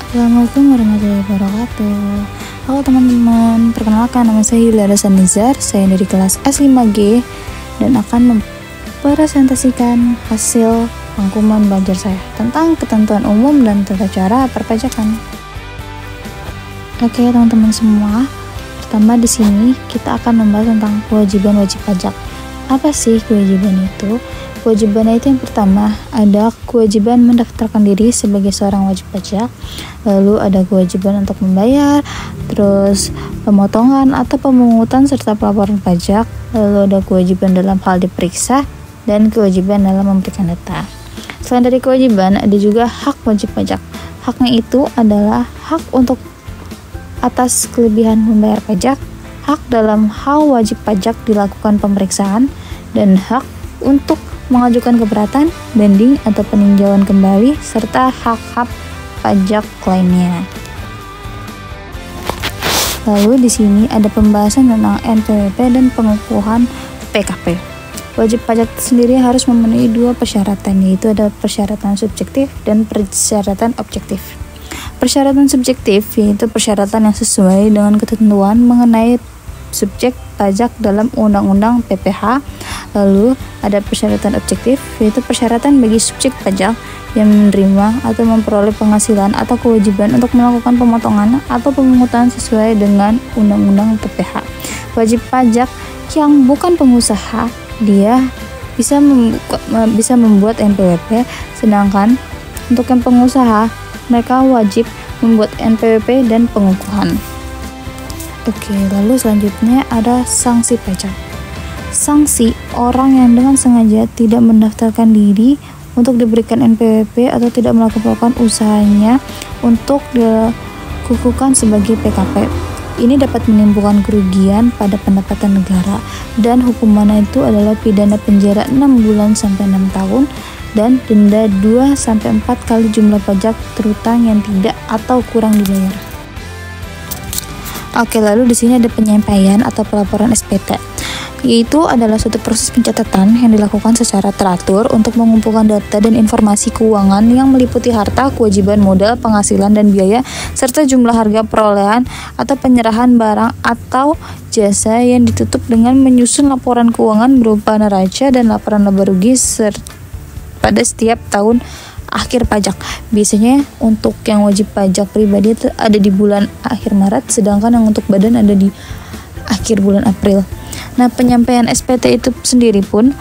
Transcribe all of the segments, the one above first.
Assalamualaikum warahmatullahi wabarakatuh. Halo teman-teman, perkenalkan nama saya Hilda Sanizar. Saya dari kelas S5G dan akan mempresentasikan hasil rangkuman belajar saya tentang ketentuan umum dan tata cara perpajakan. Oke, teman-teman semua. Pertama di sini kita akan membahas tentang kewajiban wajib pajak. Apa sih kewajiban itu? Kewajibannya itu yang pertama ada kewajiban mendaftarkan diri sebagai seorang wajib pajak, lalu ada kewajiban untuk membayar, terus pemotongan atau pemungutan serta pelaporan pajak, lalu ada kewajiban dalam hal diperiksa dan kewajiban dalam memberikan data. Selain dari kewajiban ada juga hak wajib pajak. Haknya itu adalah hak untuk atas kelebihan membayar pajak, hak dalam hal wajib pajak dilakukan pemeriksaan, dan hak untuk mengajukan keberatan, banding atau peninjauan kembali, serta hak-hak pajak lainnya. Lalu di sini ada pembahasan tentang NPWP dan pengukuhan PKP. Wajib pajak sendiri harus memenuhi dua persyaratan, yaitu ada persyaratan subjektif dan persyaratan objektif. Persyaratan subjektif yaitu persyaratan yang sesuai dengan ketentuan mengenai subjek pajak dalam Undang-Undang PPh. Lalu ada persyaratan objektif yaitu persyaratan bagi subjek pajak yang menerima atau memperoleh penghasilan atau kewajiban untuk melakukan pemotongan atau pemungutan sesuai dengan Undang-Undang PPh. Wajib pajak yang bukan pengusaha dia bisa membuat NPWP, sedangkan untuk yang pengusaha mereka wajib membuat NPWP dan pengukuhan. Oke, lalu selanjutnya ada sanksi pajak. Sanksi orang yang dengan sengaja tidak mendaftarkan diri untuk diberikan NPWP atau tidak melakukan usahanya untuk dikukuhkan sebagai PKP. Ini dapat menimbulkan kerugian pada pendapatan negara dan hukumannya itu adalah pidana penjara 6 bulan sampai 6 tahun dan denda 2 sampai 4 kali jumlah pajak terutang yang tidak atau kurang dibayar. Oke, lalu di sini ada penyampaian atau pelaporan SPT. Yaitu adalah suatu proses pencatatan yang dilakukan secara teratur untuk mengumpulkan data dan informasi keuangan yang meliputi harta, kewajiban, modal, penghasilan dan biaya, serta jumlah harga perolehan atau penyerahan barang atau jasa yang ditutup dengan menyusun laporan keuangan berupa neraca dan laporan laba rugi pada setiap tahun akhir pajak. Biasanya untuk yang wajib pajak pribadi itu ada di bulan akhir Maret, sedangkan yang untuk badan ada di akhir bulan April. Nah, penyampaian SPT itu sendiri pun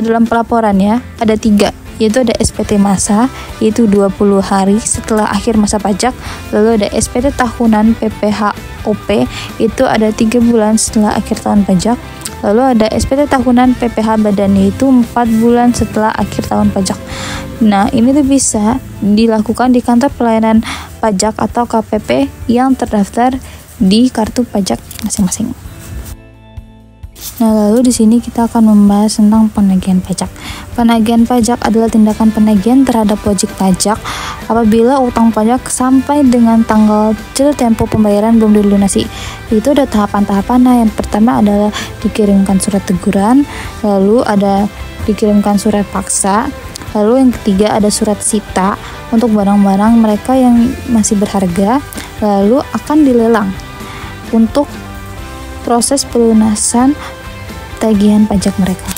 dalam pelaporannya ada 3, yaitu ada SPT masa, yaitu 20 hari setelah akhir masa pajak, lalu ada SPT tahunan PPh-OP, itu ada 3 bulan setelah akhir tahun pajak, lalu ada SPT tahunan PPh badan, yaitu 4 bulan setelah akhir tahun pajak. Nah, ini tuh bisa dilakukan di kantor pelayanan pajak atau KPP yang terdaftar di kartu pajak masing-masing. Nah, lalu di sini kita akan membahas tentang penagihan pajak. Penagihan pajak adalah tindakan penagihan terhadap wajib pajak apabila utang pajak sampai dengan tanggal jatuh tempo pembayaran belum dilunasi. Itu ada tahapan-tahapan. Nah, yang pertama adalah dikirimkan surat teguran, lalu ada dikirimkan surat paksa, lalu yang ketiga ada surat sita untuk barang-barang mereka yang masih berharga, lalu akan dilelang untuk proses pelunasan tagihan pajak mereka.